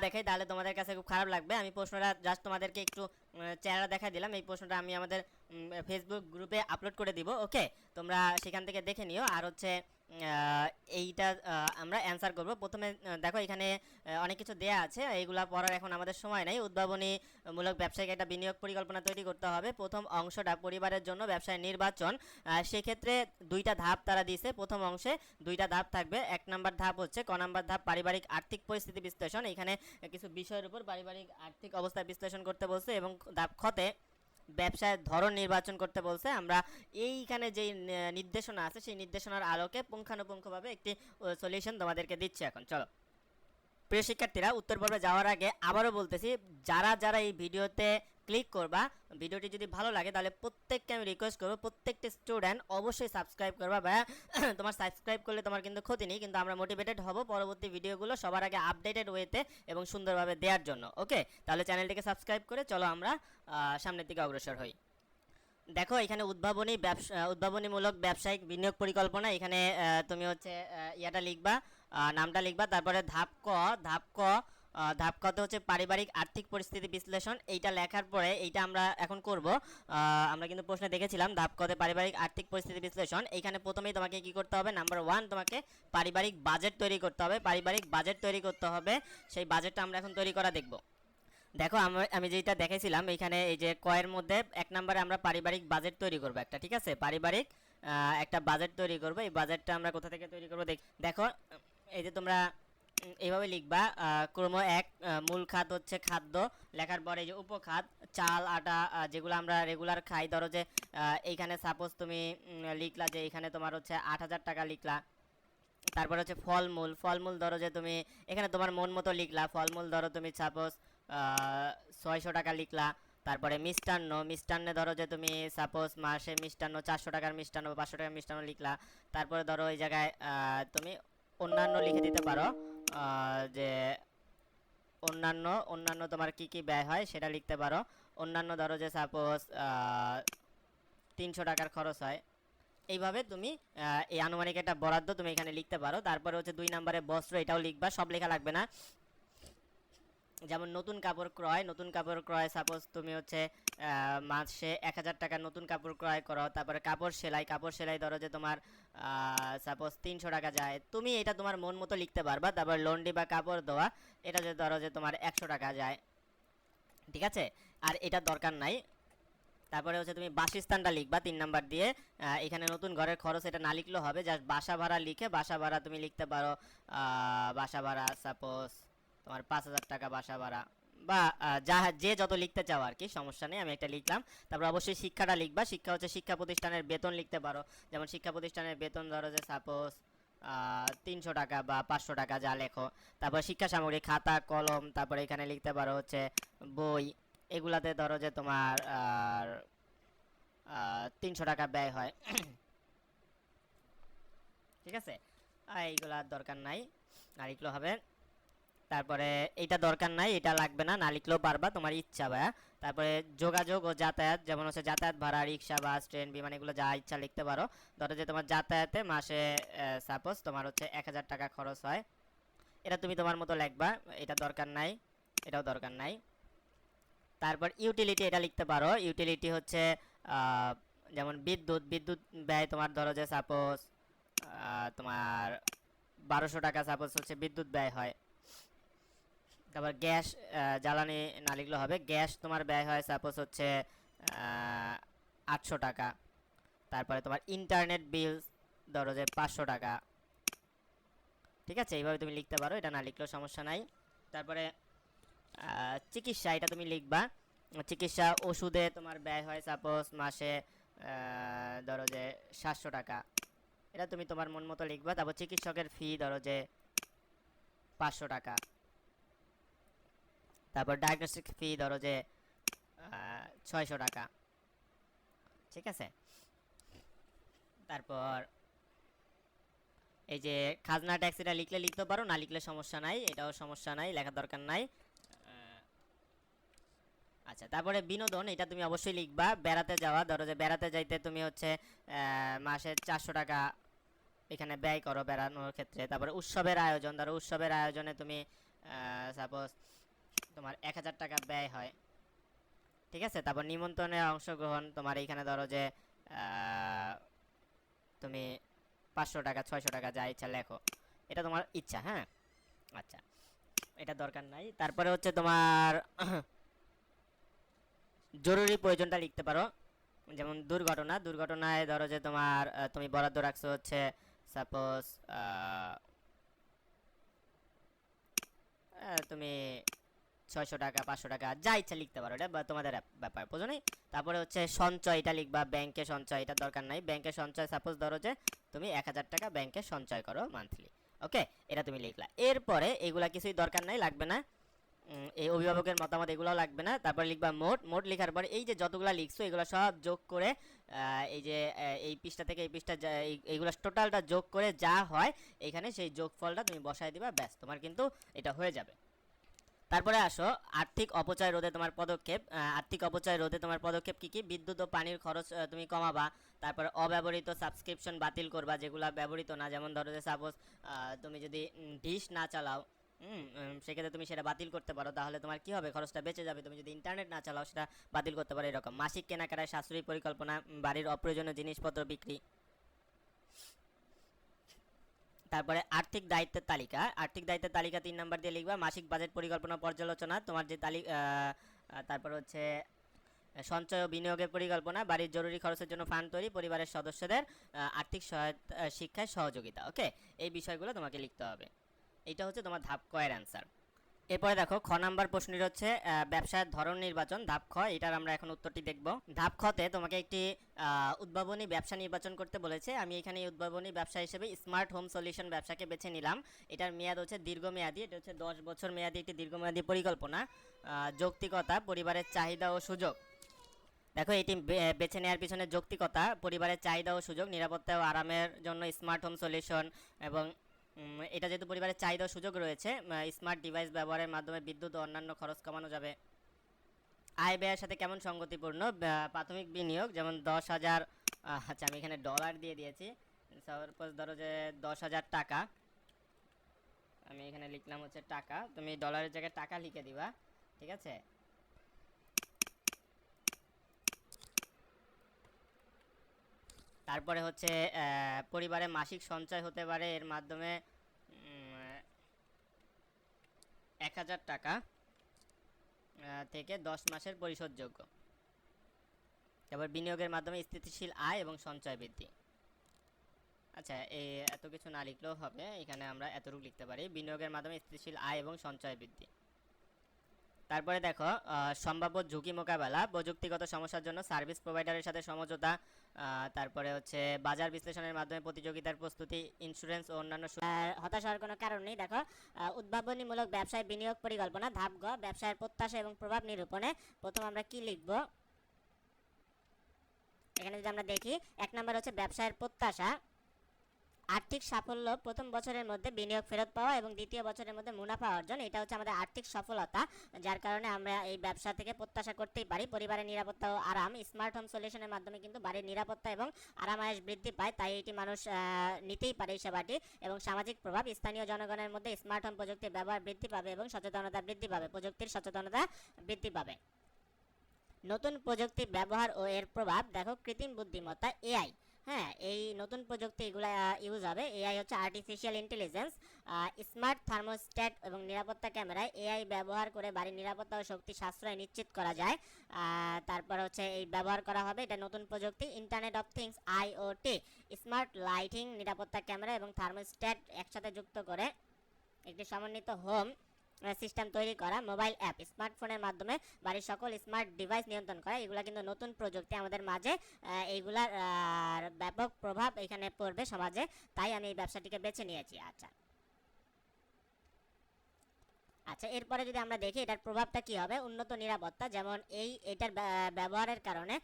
দেখাই তাহলে তোমাদের কাছে খুব খারাপ লাগবে। আমি প্রশ্নটা জাস্ট তোমাদেরকে একটু চেহারা দেখাই দিলাম। এই প্রশ্নটা আমি আমাদের ফেসবুক গ্রুপে আপলোড করে দিব। ওকে, তোমরা সেখান থেকে দেখে নিও। আর হচ্ছে এইটা আমরা অ্যান্সার করব। প্রথমে দেখো এখানে অনেক কিছু দেয়া আছে, এইগুলা পড়ার এখন আমাদের সময় নাই। উদ্ভাবনীমূলক ব্যবসায়িক একটা বিনিয়োগ পরিকল্পনা তৈরি করতে হবে। প্রথম অংশটা পরিবারের জন্য ব্যবসায় নির্বাচন। সেক্ষেত্রে দুইটা ধাপ তারা দিয়েছে। প্রথম অংশে দুইটা ধাপ থাকবে। এক নাম্বার ধাপ হচ্ছে ক নাম্বার ধাপ পারিবারিক আর্থিক পরিস্থিতি বিশ্লেষণ। এখানে কিছু বিষয়ের উপর পারিবারিক আর্থিক অবস্থা বিশ্লেষণ করতে বলছে এবং ধাপ খতে ব্যবসায়ের ধরন নির্বাচন করতে বলছে। আমরা এইখানে যেই নির্দেশনা আছে সেই নির্দেশনার আলোকে পুঙ্খানুপুঙ্খভাবে একটি সলিউশন তোমাদেরকে দিচ্ছি। এখন চলো প্রিয় শিক্ষার্থীরা, উত্তর পর্বে যাওয়ার আগে আবারও বলতেছি, যারা যারা এই ভিডিওতে ক্লিক করবা, ভিডিওটি যদি ভালো লাগে তাহলে প্রত্যেককে আমি রিকোয়েস্ট করবো, প্রত্যেকটি স্টুডেন্ট অবশ্যই সাবস্ক্রাইব করবা। বা তোমার সাবস্ক্রাইব করলে তোমার কিন্তু ক্ষতি নেই, কিন্তু আমরা মোটিভেটেড হব পরবর্তী ভিডিওগুলো সবার আগে আপডেটেড ওয়েতে এবং সুন্দরভাবে দেওয়ার জন্য। ওকে, তাহলে চ্যানেলটিকে সাবস্ক্রাইব করে চলো আমরা সামনের দিকে অগ্রসর হই। দেখো এখানে উদ্ভাবনীমূলক ব্যবসায়িক বিনিয়োগ পরিকল্পনা। এখানে তুমি হচ্ছে ইয়াটা লিখবা, নামটা লিখবা। তারপরে ধাপ কতে হচ্ছে পারিবারিক আর্থিক পরিস্থিতি বিশ্লেষণ। এইটা লেখার পরে এইটা আমরা এখন করব। আমরা কিন্তু প্রশ্নে দেখেছিলাম ধাপ কতে পারিবারিক আর্থিক পরিস্থিতি বিশ্লেষণ। এইখানে প্রথমেই তোমাকে কি করতে হবে, নাম্বার 1 তোমাকে পারিবারিক বাজেট তৈরি করতে হবে। পারিবারিক বাজেট তৈরি করতে হবে, সেই বাজেটটা আমরা এখন তৈরি করা দেখব। দেখো আমি যেটা দেখেছিলাম এখানে এই যে কয়ের মধ্যে 1 নম্বরে আমরা পারিবারিক বাজেট তৈরি করব একটা, ঠিক আছে, পারিবারিক একটা বাজেট তৈরি করব। এই বাজেটটা আমরা কোথা থেকে তৈরি করব দেখো, এই যে তোমরা এইভাবে লিখবা। ক্রম 1 মূল খাত হচ্ছে খাদ্য, লেখার পরে এই যে উপখাত চাল আটা যেগুলো আমরা রেগুলার খাই। ধরো যে এইখানে সাপোজ তুমি লিখলা যে এখানে তোমার হচ্ছে 8,000 টাকা লিখলা। তারপর হচ্ছে ফলমূল ধরো যে তুমি এখানে তোমার মন মতো লিখলা। ফলমূল ধরো তুমি সাপোজ 600 টাকা লিখলা। তারপরে মিষ্টান্নে ধরো যে তুমি সাপোজ মাসে মিষ্টান্ন 400 টাকার মিষ্টান্ন 500 টাকার মিষ্টান্ন লিখলা। তারপরে ধরো এই জায়গায় তুমি অন্যান্য লিখে দিতে পারো, যে অন্যান্য তোমার কি কি ব্যয় হয় সেটা লিখতে পারো। অন্যান্য ধরো যে সাপোজ 300 টাকার খরচ হয়। এইভাবে তুমি এই আনুমানিক একটা বরাদ্দ তুমি এখানে লিখতে পারো। তারপরে হচ্ছে 2 নম্বরে বস্ত্র, এটাও লিখবা, সব লেখা লাগবে না। যেমন নতুন কাপড় ক্রয় সাপোজ তুমি হচ্ছে মাসে 1,000 টাকার নতুন কাপড় ক্রয় করো। তারপরে কাপড় সেলাই ধরো যে তোমার সাপোজ 300 টাকা যায়, তুমি এটা তোমার মন মতো লিখতে পারবা। তারপর লন্ড্রি বা কাপড় ধোয়া, এটা যে ধরো যে তোমার 100 টাকা যায়, ঠিক আছে, আর এটা দরকার নাই। তারপরে হচ্ছে তুমি বাসস্থানটা লিখবা 3 নাম্বার দিয়ে। এখানে নতুন ঘরের খরচ এটা না লিখলেও হবে, জাস্ট বাসা ভাড়া লিখে বাসা ভাড়া তুমি লিখতে পারো। বাসা ভাড়া সাপোজ তোমার 5,000 টাকা বাসা ভাড়া, বা যে যত লিখতে চাও আর কি, সমস্যা নেই, আমি একটা লিখলাম। তারপর অবশ্যই শিক্ষাটা লিখবা। শিক্ষা হচ্ছে শিক্ষা প্রতিষ্ঠানের বেতন লিখতে পারো। যেমন শিক্ষা প্রতিষ্ঠানের বেতন ধরো যে সাপোজ 300 টাকা বা 500 টাকা, যা লেখো। তারপর শিক্ষা সামগ্রী খাতা কলম, তারপরে এখানে লিখতে পারো হচ্ছে বই, এগুলাতে ধরো যে তোমার 300 টাকা ব্যয় হয়। ঠিক আছে, এইগুলার দরকার নাই, না লিখলেও হবে। তারপরে এইটা দরকার নাই, এটা লাগবে না, না লিখলেও পারবা, তোমার ইচ্ছা ভাইয়া। তারপরে যোগাযোগ ও যাতায়াত, যেমন হচ্ছে যাতায়াত ভাড়া, রিক্সা বাস ট্রেন বিমান, এগুলো যা ইচ্ছা লিখতে পারো। ধরো যে তোমার যাতায়াতে মাসে সাপোজ তোমার হচ্ছে 1,000 টাকা খরচ হয়, এটা তুমি তোমার মতো লিখবা, এটা দরকার নাই, এটাও দরকার নাই। তারপর ইউটিলিটি, এটা লিখতে পারো। ইউটিলিটি হচ্ছে যেমন বিদ্যুৎ ব্যয় তোমার ধরো যে সাপোজ তোমার 1200 টাকা সাপোজ হচ্ছে বিদ্যুৎ ব্যয় হয়। তারপর গ্যাস জ্বালানি না লিখলে হবে, গ্যাস তোমার ব্যয় হয় সাপোজ হচ্ছে 800 টাকা। তারপরে তোমার ইন্টারনেট বিল ধরো যে 500 টাকা, ঠিক আছে, এইভাবে তুমি লিখতে পারো, এটা না লিখলেও সমস্যা নাই। তারপরে চিকিৎসা, এটা তুমি লিখবা। চিকিৎসা ওষুধে তোমার ব্যয় হয় সাপোজ মাসে ধরো যে 700 টাকা, এটা তুমি তোমার মন মতো লিখবা। তারপর চিকিৎসকের ফি ধরো যে 500 টাকা। তারপর ডায়াগনস্টিক ফি ধরো যে 600 টাকা, ঠিক আছে। তারপর এই যে খাজনা ট্যাক্স, এটা লিখতে পারো, না লিখলে সমস্যা নাই, এটাও সমস্যা নাই, লেখার দরকার নাই। আচ্ছা, তারপরে বিনোদন, এটা তুমি অবশ্যই লিখবা। বেড়াতে যাওয়া, ধরো যে বেড়াতে যাইতে তুমি হচ্ছে মাসে 400 টাকা এখানে ব্যয় করো বেড়ানোর ক্ষেত্রে। তারপরে উৎসবের আয়োজন, ধরো উৎসবের আয়োজনে তুমি সাপোজ তোমার 1000 টাকা ব্যয় হয়, ঠিক আছে। তারপর নিমন্ত্রণে অংশগ্রহণ, তোমার এইখানে ধরো যে তুমি 500 টাকা 600 টাকা যা ইচ্ছা লেখো, এটা তোমার ইচ্ছা, হ্যাঁ। আচ্ছা, এটা দরকার নাই। তারপরে হচ্ছে তোমার জরুরি প্রয়োজনটা লিখতে পারো, যেমন দুর্ঘটনায় ধরো যে তোমার তুমি বরাদ্দ রাখছো হচ্ছে সাপোজ তুমি 600 টাকা 500 টাকা যা ইচ্ছা লিখতে পারো, এটা তোমাদের ব্যাপার, বুঝো নি। তারপরে হচ্ছে সঞ্চয়, এটা লিখবা ব্যাংকে সঞ্চয়, এটা দরকার নাই। ব্যাংকে সঞ্চয় সাপোজ ধরো যে তুমি 1000 টাকা ব্যাংকে সঞ্চয় করো মান্থলি, ওকে, এটা তুমি লিখলা। এরপরে এগুলা কিছুই দরকার নাই, লাগবে না। এই অভিভাবকের মতামত এগুলো লাগবে না। তারপর লিখবা মোট লেখার পরে এই যে যতগুলা লিখছো এগুলো সব যোগ করে এই যে এই পৃষ্ঠা থেকে এই পৃষ্ঠা এইগুলো টোটালটা যোগ করে যা হয় এখানে সেই যোগফলটা তুমি বসায় দিবা, ব্যাস তোমার কিন্তু এটা হয়ে যাবে। তারপরে আসো আর্থিক অপচয় রোধে তোমার পদক্ষেপ। আর্থিক অপচয় রোধে তোমার পদক্ষেপ কি কি? বিদ্যুৎ ও পানির খরচ তুমি কমাবা। তারপর অব্যবহৃত সাবস্ক্রিপশন বাতিল করবা, যেগুলো ব্যবহৃত না, যেমন ধরো যে সাপোজ তুমি যদি ডিশ না চালাও, সেক্ষেত্রে তুমি সেটা বাতিল করতে পারো, তাহলে তোমার কি হবে, খরচটা বেঁচে যাবে। তুমি যদি ইন্টারনেট না চালাও সেটা বাতিল করতে পারো। এরকম মাসিক কেনাকাটায় সাশ্রয়ী পরিকল্পনা, বাড়ির অপ্রয়োজনীয় জিনিসপত্র বিক্রি। তারপরে আর্থিক দায়িত্বের তালিকা। আর্থিক দায়িত্বের তালিকা 3 নাম্বার দিয়ে লিখবা। মাসিক বাজেট পরিকল্পনা পর্যালোচনা, তোমার যে তালিকা। তারপর হচ্ছে সঞ্চয় ও বিনিয়োগের পরিকল্পনা, বাড়ির জরুরি খরচের জন্য ফান্ড তৈরি, পরিবারের সদস্যদের আর্থিক সহায়তা, শিক্ষায় সহযোগিতা, ওকে। এই বিষয়গুলো তোমাকে লিখতে হবে। এটা হচ্ছে তোমার ধাপ ক এর অ্যান্সার। এরপরে দেখো খ নাম্বার প্রশ্নটি হচ্ছে ব্যবসায়ের ধরন নির্বাচন, ধাপ খ। এটার আমরা এখন উত্তরটি দেখব। ধাপ খতে তোমাকে একটি উদ্ভাবনী ব্যবসা নির্বাচন করতে বলেছে। আমি এখানে এই উদ্ভাবনী ব্যবসা হিসেবে স্মার্ট হোম সলিউশন ব্যবসাকে বেছে নিলাম। এটার মেয়াদ হচ্ছে দীর্ঘমেয়াদী, এটা হচ্ছে 10 বছর মেয়াদী একটি দীর্ঘমেয়াদী পরিকল্পনা। যৌক্তিকতা, পরিবারের চাহিদা ও সুযোগ। দেখো এটি বেছে নেওয়ার পিছনে যৌক্তিকতা, পরিবারের চাহিদা ও সুযোগ, নিরাপত্তা ও আরামের জন্য স্মার্ট হোম সলিউশন, এবং এটা যেহেতু পরিবারের চাহিদা ও সুযোগ রয়েছে, স্মার্ট ডিভাইস ব্যবহারের মাধ্যমে বিদ্যুৎ ও অন্যান্য খরচ কমানো যাবে। আয় ব্যয়ের সাথে কেমন সঙ্গতিপূর্ণ? প্রাথমিক বিনিয়োগ যেমন 10,000, আচ্ছা আমি এখানে ডলার দিয়ে দিয়েছি, সাপোজ ধরো যে 10,000 টাকা, আমি এখানে লিখলাম হচ্ছে টাকা, তুমি ডলারের জায়গায় টাকা লিখে দিবা, ঠিক আছে। তারপরে হচ্ছে পরিবারে মাসিক সঞ্চয় হতে পারে এর মাধ্যমে 1000 টাকা থেকে 10 মাসের পরিশোধযোগ্য। তারপর বিনিয়োগের মাধ্যমে স্থিতিশীল আয় এবং সঞ্চয় বৃদ্ধি। আচ্ছা এত কিছু না লিখলেও হবে, এখানে আমরা এতটুকু লিখতে পারি, বিনিয়োগের মাধ্যমে স্থিতিশীল আয় এবং সঞ্চয় বৃদ্ধি। তারপরে দেখো সম্ভাব্য ঝুঁকি মোকাবেলা, প্রযুক্তিগত সমস্যার জন্য সার্ভিস প্রোভাইডারের সাথে সমঝোতা। তারপরে হচ্ছে বাজার বিশ্লেষণের মাধ্যমে প্রতিযোগিতার প্রস্তুতি, ইন্স্যুরেন্স ও অন্যান্য। হতাশ হওয়ার কোনো কারণ নেই। দেখো উদ্ভাবনীমূলক ব্যবসায় বিনিয়োগ পরিকল্পনা। ধাপ গ ব্যবসায়ের প্রত্যাশা এবং প্রভাব নিরূপণে। প্রথম আমরা কি লিখব, এখানে যদি আমরা দেখি 1 নম্বর হচ্ছে ব্যবসায়ের প্রত্যাশা, আর্থিক সাফল্য, প্রথম বছরের মধ্যে বিনিয়োগ ফেরত পাওয়া এবং দ্বিতীয় বছরের মধ্যে মুনাফা অর্জন। এটা হচ্ছে আমাদের আর্থিক সফলতা, যার কারণে আমরা এই ব্যবসা থেকে প্রত্যাশা করতেই পারি। পরিবারের নিরাপত্তা ও আরাম, স্মার্ট হোম সলিউশনের মাধ্যমে কিন্তু বাড়ির নিরাপত্তা এবং আরামায়েশ বৃদ্ধি পায়, তাই এটি মানুষ নিতেই পারে এই সেবাটি। এবং সামাজিক প্রভাব, স্থানীয় জনগণের মধ্যে স্মার্ট হোম প্রযুক্তির ব্যবহার বৃদ্ধি পাবে এবং সচেতনতা বৃদ্ধি পাবে, প্রযুক্তির সচেতনতা বৃদ্ধি পাবে। নতুন প্রযুক্তির ব্যবহার ও এর প্রভাব। দেখো কৃত্রিম বুদ্ধিমত্তা, এআই, হ্যাঁ এই নতুন প্রযুক্তি এগুলো ইউজ হবে। এআই হচ্ছে আর্টিফিশিয়াল ইন্টেলিজেন্স। স্মার্ট থার্মোস্ট্যাট এবং নিরাপত্তা ক্যামেরায় এআই ব্যবহার করে বাড়ির নিরাপত্তা ও শক্তি সাশ্রয় নিশ্চিত করা যায়। তারপর হচ্ছে এই ব্যবহার করা হবে, এটা নতুন প্রযুক্তি। Internet of things, IoT, smart lighting, নিরাপত্তা ক্যামেরা এবং থার্মোস্ট্যাট একসাথে যুক্ত করে একটি সমন্বিত হোম সিস্টেম তৈরি করা। মোবাইল অ্যাপ, স্মার্টফোনের মাধ্যমে বাড়ির সকল স্মার্ট ডিভাইস নিয়ন্ত্রণ করা। এগুলা কিন্তু নতুন প্রযুক্তি আমাদের মাঝে, এইগুলার ব্যাপক প্রভাব এখানে পড়বে সমাজে, তাই আমি এই ব্যবসাটিকে বেছে নিয়েছি। আচ্ছা এরপরে যদি আমরা দেখি এটার প্রভাবটা কি হবে। উন্নত নিরাপত্তা, যেমন এটার ব্যবহারের কারণে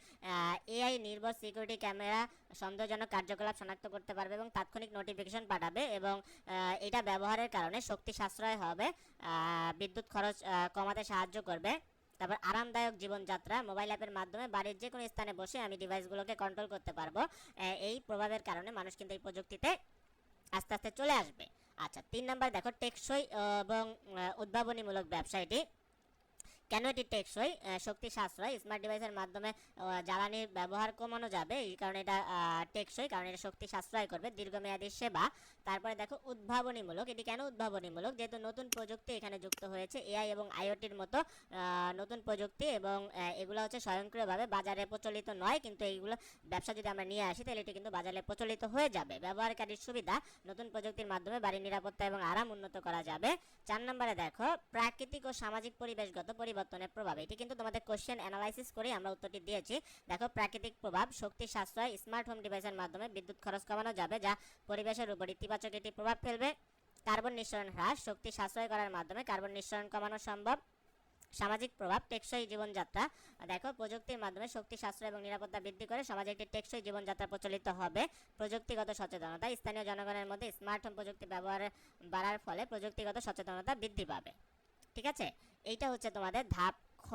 এআই নির্ভর সিকিউরিটি ক্যামেরা সন্দেহজনক কার্যকলাপ শনাক্ত করতে পারবে এবং তাৎক্ষণিক নোটিফিকেশন পাঠাবে, এবং এটা ব্যবহারের কারণে শক্তি সাশ্রয় হবে, বিদ্যুৎ খরচ কমাতে সাহায্য করবে। তারপর আরামদায়ক জীবনযাত্রা, মোবাইল অ্যাপের মাধ্যমে বাড়ির যে কোনো স্থানে বসে আমি ডিভাইসগুলোকে কন্ট্রোল করতে পারবো। এই প্রভাবের কারণে মানুষ কিন্তু এই প্রযুক্তিতে আস্তে আস্তে চলে আসবে। আচ্ছা 3 নাম্বার দেখো টেকসই এবং উদ্ভাবনীমূলক ব্যবসা। এটি কেন এটি টেকসই? শক্তি সাশ্রয়, স্মার্ট ডিভাইসের মাধ্যমে জ্বালানির ব্যবহার কমানো যাবে, এই কারণে এটা টেকসই, কারণ এটা শক্তি সাশ্রয় করবে। দীর্ঘমেয়াদী সেবা। তারপরে দেখো উদ্ভাবনীমূলক। এটি কেন উদ্ভাবনীমূলক? যেহেতু নতুন প্রযুক্তি এখানে যুক্ত হয়েছে, এআই এবং আইওটির মতো নতুন প্রযুক্তি, এবং এগুলো হচ্ছে স্বয়ংক্রিয়ভাবে বাজারে প্রচলিত নয়, কিন্তু এইগুলো ব্যবসা যদি আমরা নিয়ে আসি তাহলে এটি কিন্তু বাজারে প্রচলিত হয়ে যাবে। ব্যবহারকারীর সুবিধা, নতুন প্রযুক্তির মাধ্যমে বাড়ির নিরাপত্তা এবং আরাম উন্নত করা যাবে। 4 নম্বরে দেখো প্রাকৃতিক ও সামাজিক পরিবেশগত পরিবর্তনের প্রভাব। এটি কিন্তু তোমাদের কোশ্চেন অ্যানালাইসিস করে আমরা উত্তরটি দিয়েছি। দেখো প্রাকৃতিক প্রভাব, শক্তি সাশ্রয়, স্মার্ট হোম ডিভাইসের মাধ্যমে বিদ্যুৎ খরচ কমানো যাবে, যা পরিবেশের উপর ইতিবাচক একটি প্রভাব ফেলবে। কার্বন নিঃসরণ হ্রাস, শক্তি সাশ্রয় করার মাধ্যমে কার্বন নিঃসরণ কমানো সম্ভব। সামাজিক প্রভাব, টেকসই জীবনযাত্রা। দেখো প্রযুক্তির মাধ্যমে শক্তি সাশ্রয় এবং নিরাপত্তা বৃদ্ধি করে সমাজে একটি টেকসই জীবনযাত্রা প্রচলিত হবে। প্রযুক্তিগত সচেতনতা, স্থানীয় জনগণের মধ্যে স্মার্ট হোম প্রযুক্তি ব্যবহার বাড়ার ফলে প্রযুক্তিগত সচেতনতা বৃদ্ধি পাবে। ঠিক আছে, এইটা হচ্ছে তোমাদের ধাপ খ।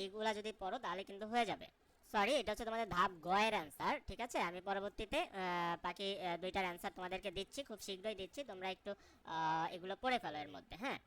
এইগুলা যদি পড়ো তাহলে কিন্তু হয়ে যাবে। সরি, এটা হচ্ছে তোমাদের ধাপ গ এর অ্যান্সার। ঠিক আছে, আমি পরবর্তীতে বাকি দুইটার অ্যান্সার তোমাদেরকে দিচ্ছি, খুব শীঘ্রই দিচ্ছি, তোমরা একটু এগুলো পড়ে ফেলো এর মধ্যে। হ্যাঁ,